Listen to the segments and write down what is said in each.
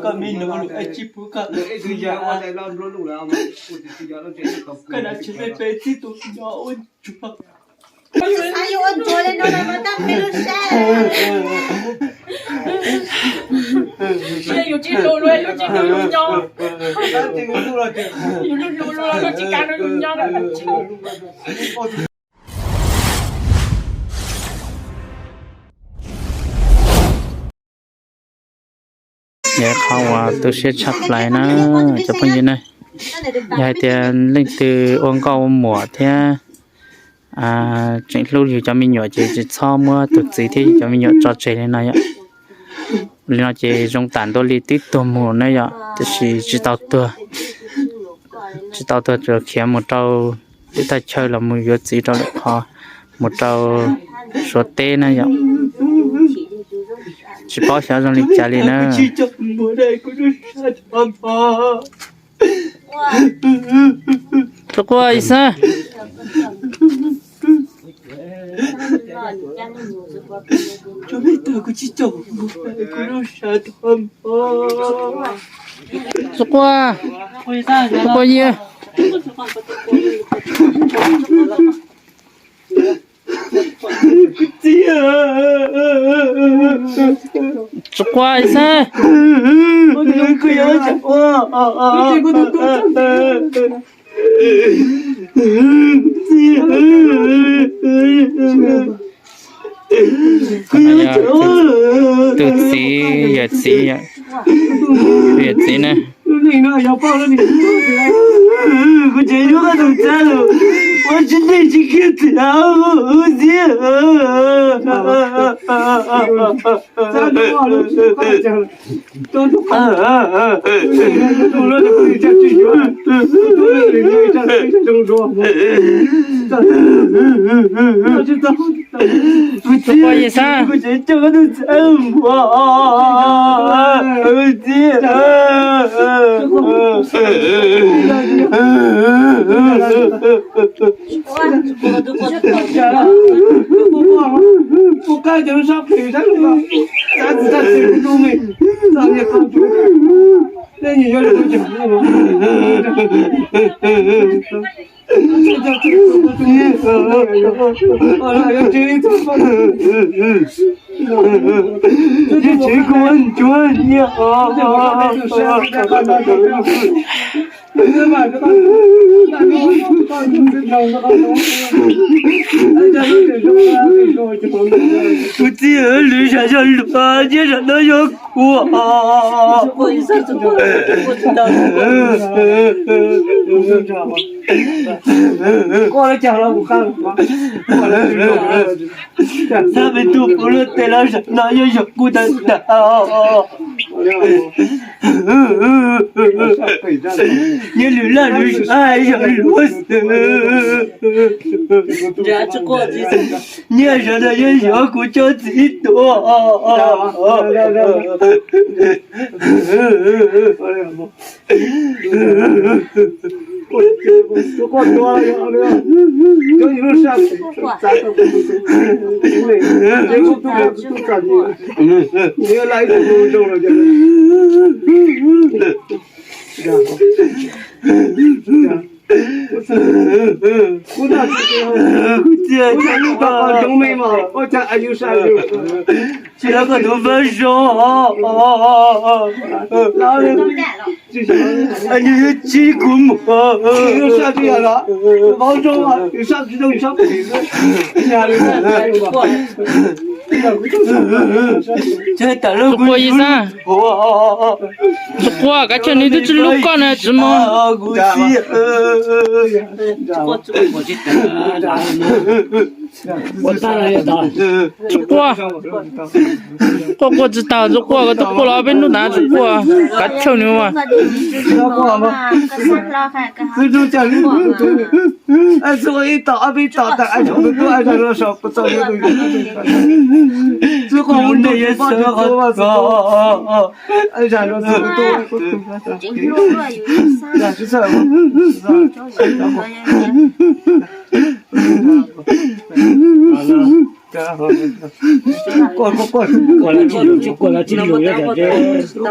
ก็ไม่รู้ไอ้ชิบุก็คือยาขนาดฉันไม่เป็นที่ตัวยาอ้วนจุบAyo boleh nona mata pelusa. Saya yo chỉ lùi lùi yo chỉ lùi nhau. Yo lùi lùi yo chỉ cắn lùi nhau là chịu. Dạ không tôi sẽ chặt lại nó cho bao nhiêu này. Dạ tiền lên từ uống câu mùa thế. Chuyện lúc gì cho mình nhỏ chỉ cho mua tụt gì thì cho mình nhỏ cho chơi lên này ạ. Nên nó chỉ dùng tàn tôi li tít tôi mua này ạ, thì chỉ tao tôi được kiếm một trâu để ta chơi là một cái gì đó lại khó một trâu số tê này ạ. Chỉ bảo sao trong lịch trả liền nữa. Cho qua ý sao? Cho biết tôi có chỉ chồng có nó sợ thầm Cho qua nhiêu? Cho qua ý sao? Tự xí, giật xí Việt xí nè Cô chế nó có đủ cha rồi Cô chế này chỉ kia thảo Gì Sao nó bỏ luôn Có là chẳng Tôi thúc Tôi nói là tôi chắc chỉ nhớ Tôi nói là tôi chắc chỉ trong rùa Cho qua gì sao? Cô chế cho nó đủ cha Cô cái chẳng sắp thì chắc là Đã chỉ luôn mình Sao nhạc không chú Nên nhìn cho được tôi chẳng Chỉ con chuồn nhé Tôi chỉ ở lưới sản cho lửa chứ là nó vô của Cô nó chẳng là một khăn Sao bên tôi có lúc tên nó sẽ nói với giọt của ta Như lưới là lưới ai giọt lúa Dạ cho cô gì Như giờ là như giọt của cho chị tổ Cô cho cho như sao Nhớ lại tôi trong rồi Cô ta có giống mình mà Cô cha anh yêu sao Chỉ là có đủ vợ rõ Anh yêu chỉ của một Yêu sao thì là Bao nhiêu mà Yêu sao thì đâu yêu sao Nhà đi Chơi tả lơ Cho qua gì sao? Cho qua cái chân này tôi chỉ lúc con này chứ mà Cho qua知道就过个都过了边都拿着过赶球牛啊Cứ chú chẳng Anh xuống ý tỏ bị tỏ tại anh không biết ai thằng nó sọc có tao như tôi Chứ còn muốn để yên sơ có Anh chẳng nó sửa tôi Dạ chứ sợ 过了，今天有点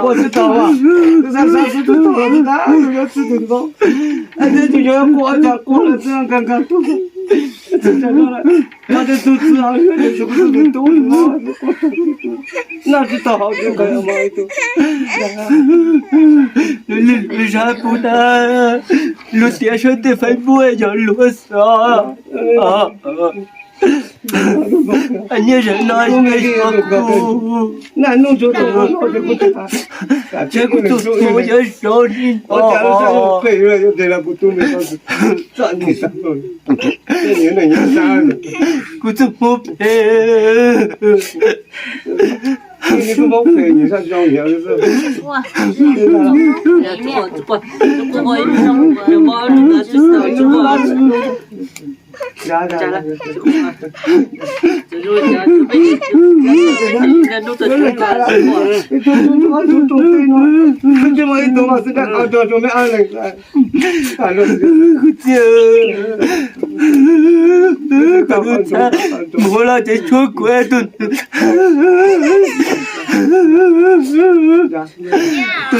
我知道啊，上次都到了，都要吃的多，这就要过了这样看看都。真的了，他的肚子啊，有点是不是多了？那知道好久干嘛都。你啥不的？路电上的飞不要啰嗦啊！你人哪有没说过？那弄就弄，我就不知道。这个都我也说你，我假如说废了，又对了不懂的东西，这你啥东西？这年的人啥的，我怎么赔？你怎么赔？你上交钱就是。哇！Mola de chocolate. Tu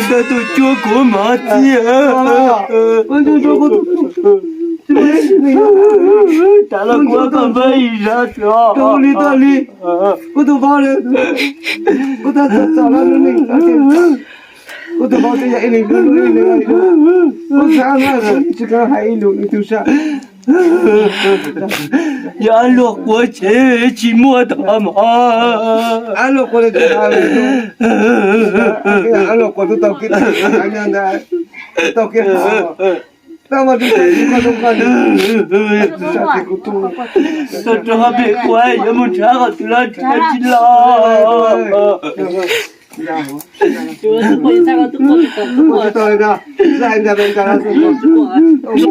chocolate. Tala gua kan bai ra cho. Tali. Ko to ba le. Ko ta tala ni. Ko to ba ya ini ni. Ko sa na chỉ có hai lu ni tu sa. Ya lo của chế chỉ mua thầm à lo của cái lo của tao cái anh đang đây tao cái tao mà đi có không cần sao thì cũng tu tao cho biết quay giờ muốn trả cái thứ là trả chỉ lo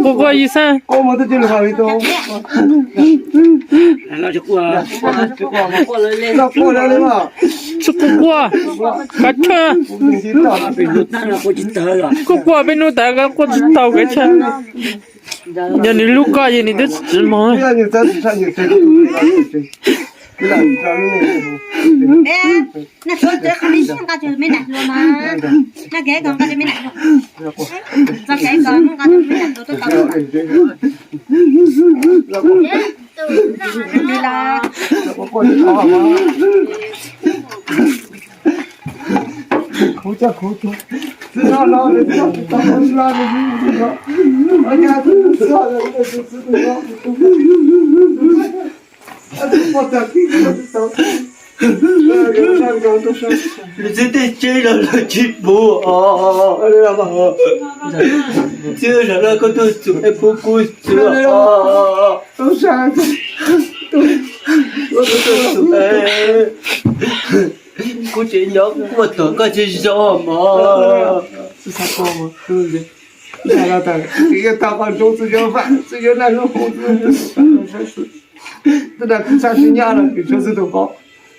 Cô gì sao? Cô mà tôi chưa được hỏi tôi. Nó chụp qua. Nó cô ra đấy mà. Chụp qua. Cắt cha. Cô qua bên nó ta cái cô chụp tàu cái cha. Giờ你录个嘢，你都直吗？那说这肯定先搞就没难了嘛，那改讲搞就没难了，这改讲搞就没难了，都搞了。对啦。口罩，知道了，知道了，哎呀，知道了，知道。Tôi để chơi là chip bố à, đây là mà chưa là có tôi chụp em cô chưa à, tôi sao tôi chụp em cô chỉ nhớ một tuổi có chỉ do mà sao cô mà tôi gì sao là thằng cái tao còn trốn tự do vậy tự do này nó không tức là cứ sang nhà là thì cho tôi có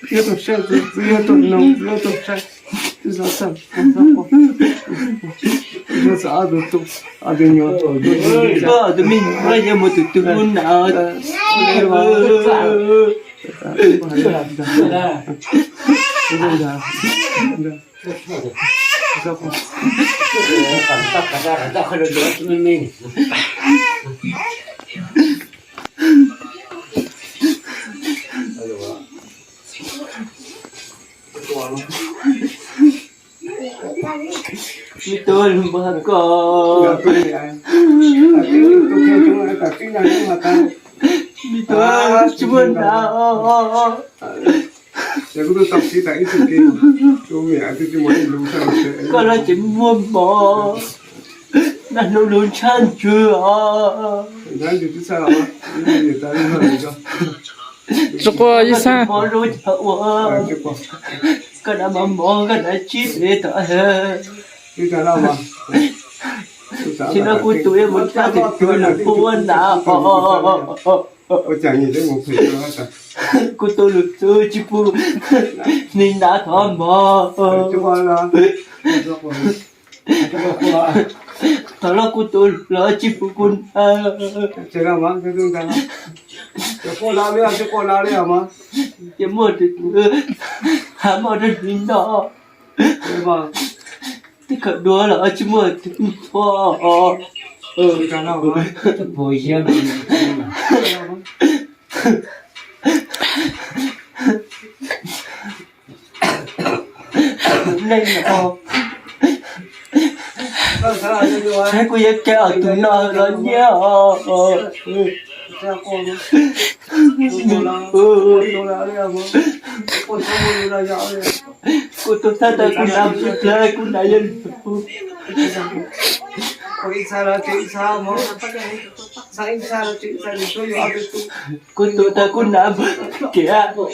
yêu tôi sẽ yêu tôi nông yêu tôi sẽ tôi sẽ sao tôi sẽ ăn được ăn được nhiều tôi tôi mình bây giờ một tụi muốn nào tôi mà có tôi chưa nào Saya tu tak sih tak itu ke, cuma ada tu mana lusa lusa. có là chỉ muốn bỏ là nó luôn chán chưa Nanti tu salah, ini dia tak ada lagi. Chụp qua gì sao? bỏ rồi chợ cái nào mà bỏ cái này chip để thở hết Ini salah apa? chỉ là cô tuổi em muốn ra thì tôi là buồn nào Chẳng gì đấy một thời gian hết. cô tôi được chơi chỉ phụ nên đã thầm bỏ Coba lah. thằng là cô tôi là chỉ phụ quân Cakap mak, saya tu salah. 过拉链就过拉链嘛， Chỉ một hả một đứa đó 对吧？ thì cả đứa là chỉ một thua 干了吗？ 不一样 nên là thấy cô ấy kéo tụi nó rồi nhá cô tôi thấy ta cũng làm chuyện chơi cũng đại nhân ਕੋਈ ਸਾਰਾ ਚੀਜ਼ ਸਾਹ ਮੋ ਸਾਈਂ ਸਾਰਾ ਚੀਜ਼ ਸਾਰੀ ਸੋਈ ਆਵੇ ਤੂੰ cô tôi ta cũng làm kìa ਚਾਹ ਤੂੰ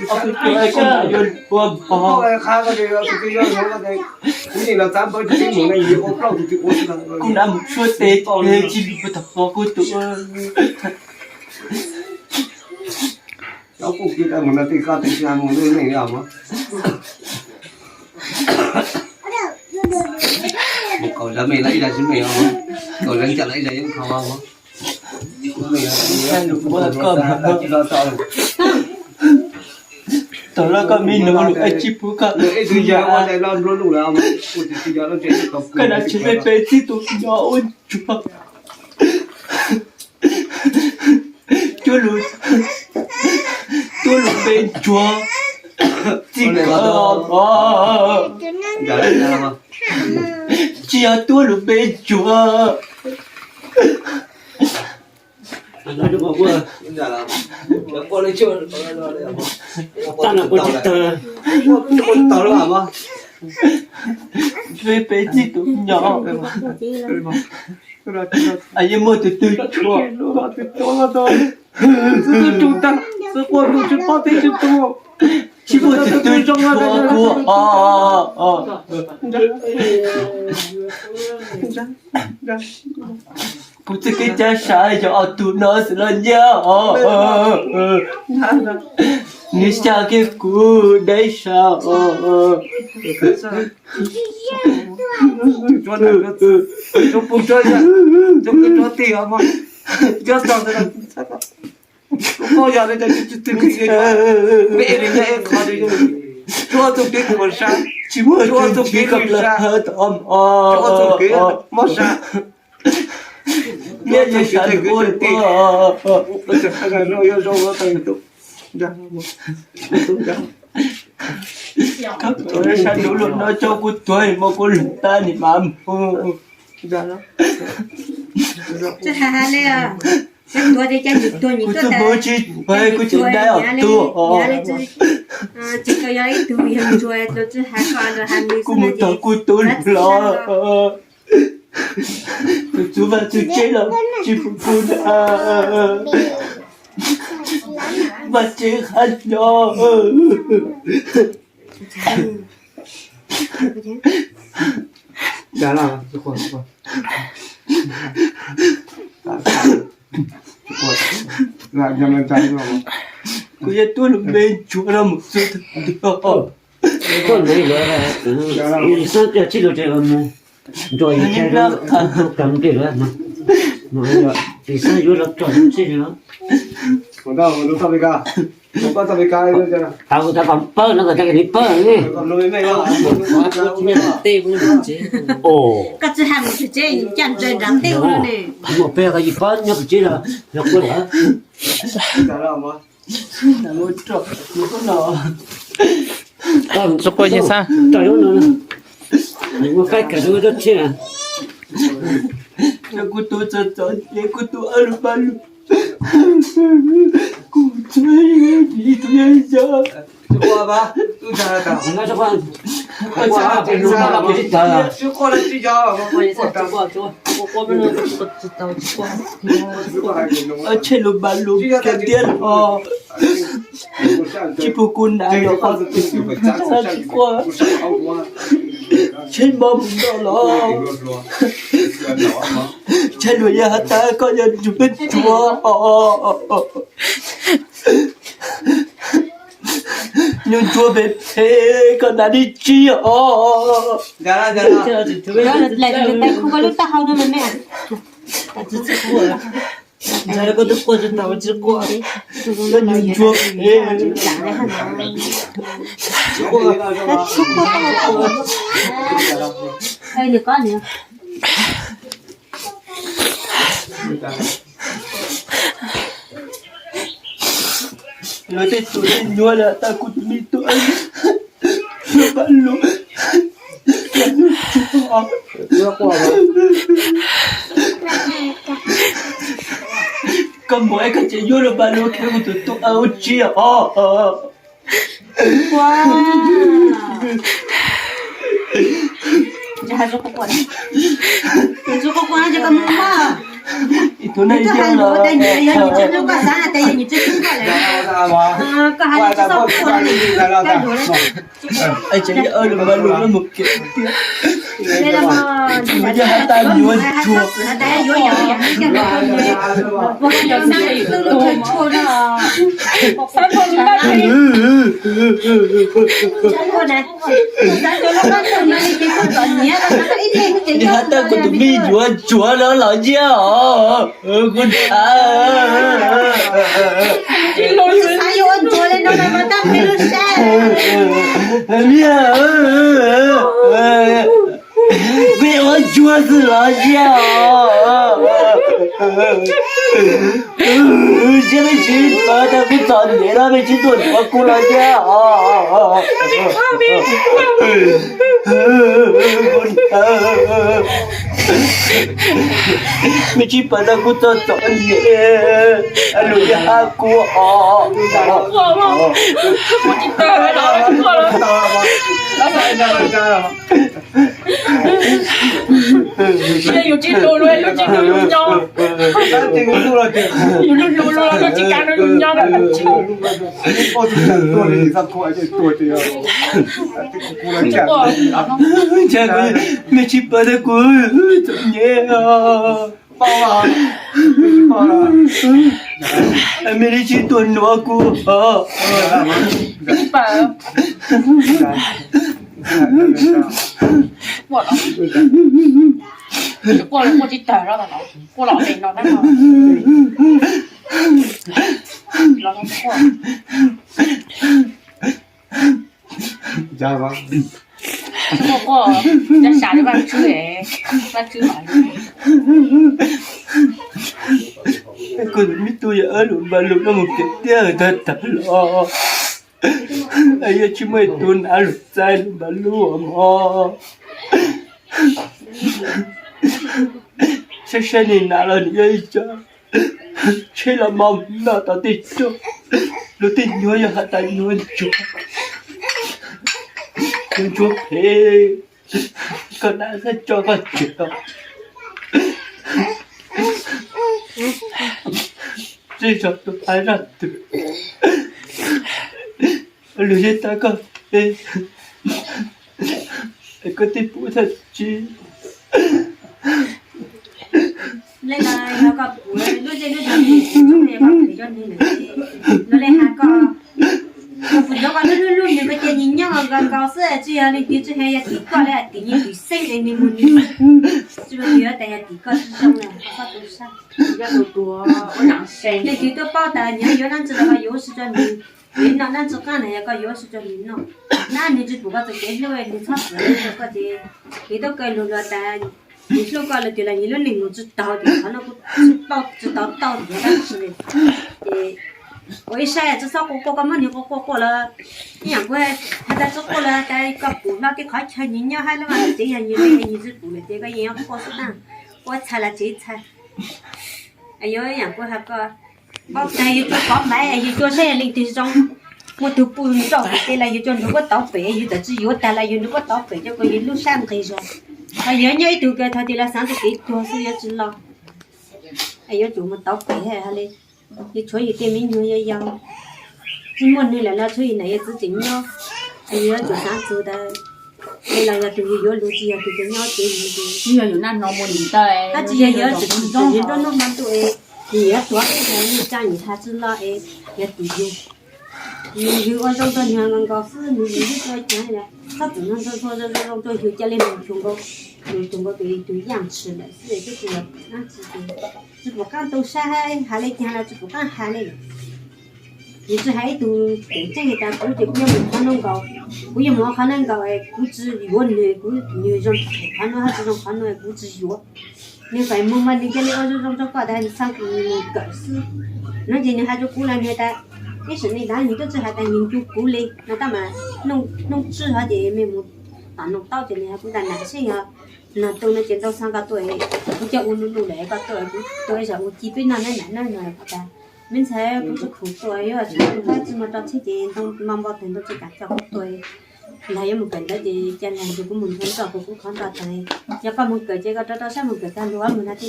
ông chơi cũng đại nhân ôm ਉਹ ਖਾ ਕੇ ਦੇ ਤੂੰ ਕੀ ਹੋ ਗਿਆ ਦੇ ਇਹ ਨਾ ਤਾਂ ਬੜੀ ਜੀ ਮੋ ਨਹੀਂ ਉਹ ਪਲਾਉ ਤੂੰ ਉਹ ਨਾ cũng làm một số tệ chỉ bị bắt vào cô tôi cháu cũng kia là một là tiền ca tiền nhà một nơi này làm á một cậu là mày lấy ra chứ mày không cậu lấy chặt lấy ra những không không mày chỉ lo tao tao là con mình nó được ai chịu cả cái thứ giờ qua đây lo luôn đủ làm cái thứ giờ nó chạy tập cái nào chỉ phải bé tí tụi nhỏ ôn chúa chúa lùi bên chúa chỉ có giờ đây là mà chỉ ở tôi lùi bên chúa nói đúng không vừa giờ là qua đây chưa ta là con tờ con tàu nó làm à về bé tí tụi nhỏ anh em mua từ chúa chúng ta sự quan của chúng ta thì chúng ta chỉ mua từ trong bố chỉ cái cha sai cho tụi nó sẽ lên nhau nếu cha cái cú đấy sao chúng bung chơi ra chúng cái cho tiền mà cho sao thế nào cô giờ đây cho tiền cái mẹ đi nhà em khó đi cho tôi tiền của sao chỉ mua cho tôi cái gặp là hết om cho tôi cái mất sao nghe như sao cô bây giờ cái nó yêu dâu nó thành tụ ra các tôi sao đủ luôn nó cho cô tuổi mà cô lụt ta thì mà ra đó Chứ hà lê à. Chắc tôi đi chơi được tôi những cái bố chị vậy cô chị đã ở tu chỉ có giấy tu hiện rồi tôi chứ hà con rồi hà mi cô một tờ cô tu lo chú và chú chế là chị phụ đã và chế hết đó đã là rồi lại cho mình trái rồi cô ấy tôi lúc bên chúa là một sự thật con này là in sơ cho chỉ được chơi mà rồi chơi nó cầm cái là mà thì sao vô là chọn chơi nữa còn đâu nó sao vậy cả nó có sao vậy cả nữa chứ tao ta còn pơ nó còn cái gì pơ này còn nuôi mày đâu ồ các chị hàng chị chơi chăn chơi rắn tiêu luôn nè một phe cái gì pơ nhớ chỉ là nó có lẽ đã đâu mà là một trò nó có nọ còn số coi như sao trời ơi nó một cái cái đuôi đó chứ cho cô tôi cho để cô tôi ở lúc bao lúc cô chơi đi tôi nghe giờ qua ba tôi ra cả nó cho con qua cái lúc đó là cái gì trời chứ con là chỉ cho ở trên lúc bao lúc cái tiền chỉ phụ cô này nó có sao chỉ qua trên mâm đó là trên đùi nhà ta có nhân chụp bên chúa nhưng chúa về thế còn đã đi chi ra lại lên tay không có lúc ta hao đâu mẹ 那个都过着刀子过，那你说，长得很难。那出过到哎，你搞你。Nanti tu jual lah takut itu aja. Balu. Kamu akan jual balu kamu tutup auci Wow. Jangan suka kuat. Suka kuat aja kamu mah. Itu nak Itu jual halu lah. dan ya ni tu juga sana dan ni tu juga lah. Ke halu tu sok kuat ni. Kan dulu. Jadi balu lah mungkin. Đây là mà Bây hata jual jual. Hata jual yang ni kan dah. Bukan yang ni tu lu chua dah. Sao con chúng ta thấy Chua nè. Sao cho nó ăn thôi nhưng chỉ có còn nhé là nó ít lên cái Dia hata aku tu mi jual lah lah dia. Aku chỉ lôi xuống Sao vô anh chua lên đâu mà mà tao phải lu xe. Mia. Bị我jual死了呀！现在去把他给找你了，没去做我过来呀！没去把他给找你，路也好过啊！ một chiếc tờ đó yêu chỉ lôi lôi yêu chỉ lôi lôi nhau yêu lôi lôi lôi nó chỉ cả nó lôi nhau là chỉ Jangan mesti pada ku Bawa. Ambil situ aku. Apa? Buat apa? Qua là qua chỉ tờ đó là nó qua lọ tiền nó đó mà nó không qua Dạ vâng. Qua qua đã xả cho bạn chứ bạn Còn biết tôi ở luôn ba lúc nó một cái tia thật thật lo. Ai chỉ mới tuần ăn lúc sai luôn ba lúc mà. Sẽ nên nào là vậy chứ. Chỉ là mong nó tao tin cho. Lúc tin nhớ ya hạt tay nhớ chú. Chú thế. Con đã sẽ cho con chuyện đâu. Chỉ cho tôi phải ra từ. Lúc gì ta có thế. Có tin phụ thật chứ. Lên là nó có bùa lúc gì nó làm gì nó để cho nên nó lên hà có phụ nó có luôn luôn những cái chuyện nhìn nhau gần cao sữa chứ là đi tiêu chứ hay tí có là tí như tí xanh thì mình muốn chứ bây giờ tại là tí có xong này có tôi sao cái đồ tua nặng sen để tí tôi bao tài nhớ nhớ năng chỉ là có yếu sự cho mình đến nó năng chỉ cái này có yếu sự cho mình nó na你就不搞这些了你操死你搞这你都该录了但你说过了对了，你那领我知道的，他那个知道到底但是呢，我一下至少过么你过了，你样过他在这过了，在个补那个快吃人家还那么这样你那个你是补了这个人要过是哪，我猜了这猜，哎呦样过那个，我在一做搞买一做啥领的种。我都不找对了，有种如果倒背，有的只有带了，有如果倒背就可以录上可以说。他人家一头给他的了30几多是也知道，哎呀，怎么倒背还嘞？你吹一点名也要，你摸你来了吹那也自己要，哎呀，就啥做的，哎了要对有路子要对个鸟对的。bây giờอยู่นั่นนอนบนหินเตย 他只要有自己做，人都那么多哎，你要多你讲你他知道哎，也对的。你如果说到你刚刚是，你就说讲了，啥子弄做有家里面中国对样吃的，所以就是那只不讲都晒下来讲了，只不讲下来了。你这还都这个但估计不要没可能搞，不要没可能搞哎，估计有呢，估有种可能还这种可能哎，估计有。你反正嘛，你家里二十种搞的，你上个搞事，那今年还就过来你的。你是你那你都只还在研究过嘞，那当然弄纸哈的没么，但弄到这里还不但难些啊，那都能见到三个对，不叫我弄来个对上我基本那个的，明才不是苦对，有啊，就开始么到车间都忙不停都只干叫不对，那也没跟到的，将来就不门口找不看到的，要把门口这个到上门口咱路啊门那这。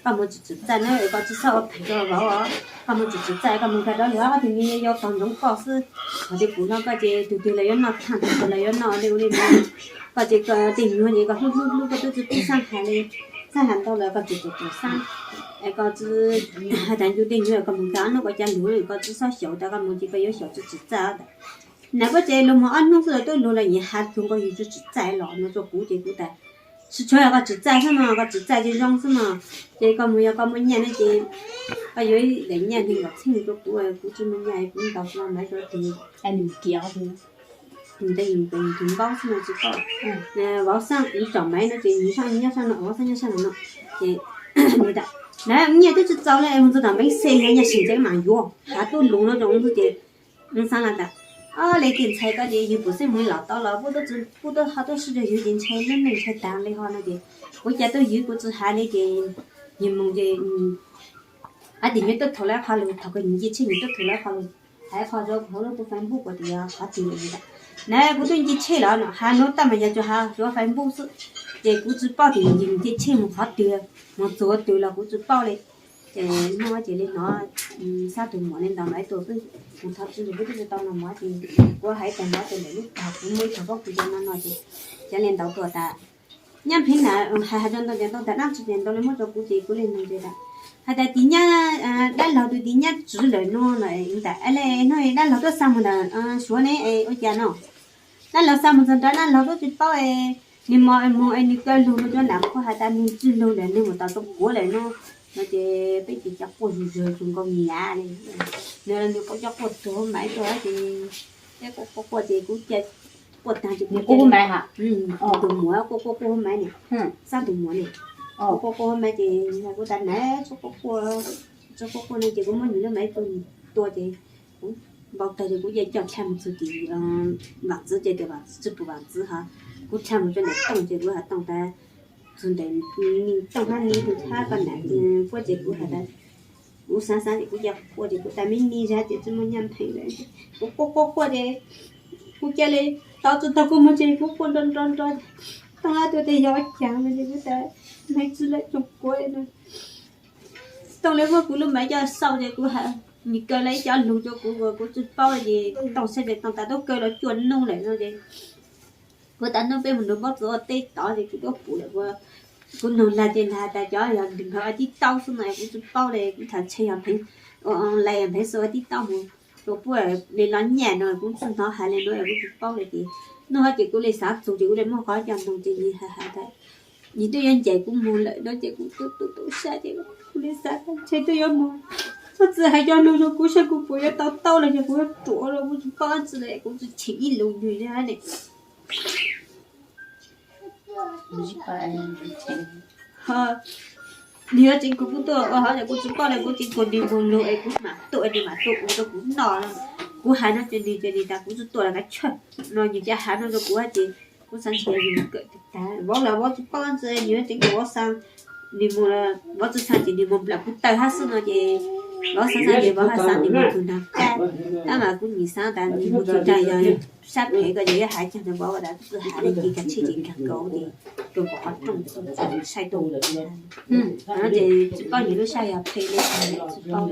他们只在那个至少陪着娃娃，他们只在他们看到了，他们要当中搞事，或者不那个就对了要拿谈对了要拿溜溜，把这个等于那个路个都是不上海嘞，上海到了个就不上，那个只还咱就等于那个门口那个家路那个至少小的个门这个有小只在的，那个在路嘛按弄出来都路了，一下中国有只在了，那做古的。是主要个只在什么？个只在就让什么？这个么要个么年那些，个有人年那个青就不会，不怎么年不到什么买个的。哎，你屌的。你的用包什么知道？那网上你找买那些，你上人家上了，网上人家上了，这你的，那人家都是找了，我知道没谁人家现在蛮多，他都弄那种是的，上了的。啊，那点菜个的又不是没拿到了，不都好多时候有点菜，那菜单的哈那的，我家都有个只还那点，你们的啊，里面都投来跑路，投个年纪轻人都投来跑路，还跑着跑了都分不过的呀，好丢人的。那不都年纪轻了呢，还弄他们家就还说分不是，这估计报的年纪轻么好丢，么做丢了估计报嘞。我这里拿啥都没能当买多份，我他自己不知道那么的，我还在那这里他不没头发不见那的，这连到多大，年平呢还讲到这到那之前到了么做估计过来弄这的，还在第年咱老多第年只来弄来应该，哎嘞那咱老多三么的说呢我讲喏，咱老三么的咱老多就包你莫你个路那难过还在你只路来你我到都过来弄。那这被这家伙就是中国米啊嘞，那个家伙多买多的，那个这个家伙单就我买哈，都mua个买呢，啥都mua呢，个买的那个单来这个呢这个么你都买多的，包括这个也叫看不出的，袜子这对吧？这不袜子哈，我看不出来动这个还动的。真的，你当他你都他个男的，或者不还的，我山的不讲，或者不但没你家的这么样配的，我的，我家里到处到个么这个混乱，当他都得要讲的，这个的，没之类中国的，当然我古了买家烧的个还，你个来家弄着个就包的，当时的当他都个了转弄来了的。我当时被我们包做对刀的这个布了我弄来的他大家要另外的刀是那不是包的，他切样品，来样品是的刀么，我不会你那年了，我是那还来那也不是包的的，那结果你啥做结果你么好像弄这你还的，你都人结果没了，那结果都杀的了，你啥切都要没。我只还要弄着古小古不要到了就不要多了，我是包子嘞，我是轻易弄女的呢。哈，你要真不多，我好像我只包了我真过年过路哎，我嘛多我都不拿了，我还那这里的，我只多了个吃，那人家还那个我还的，我上前一个，但忘了我只包子，你要真给我上，你们了，我只上去你们不了，不带他是那些。老山上地方还上你们村的，但嘛古你上但你们村这样山皮个也还讲的包的，是还得几个气劲更高的，更好种晒多了。然后这包你都下要配的，这包。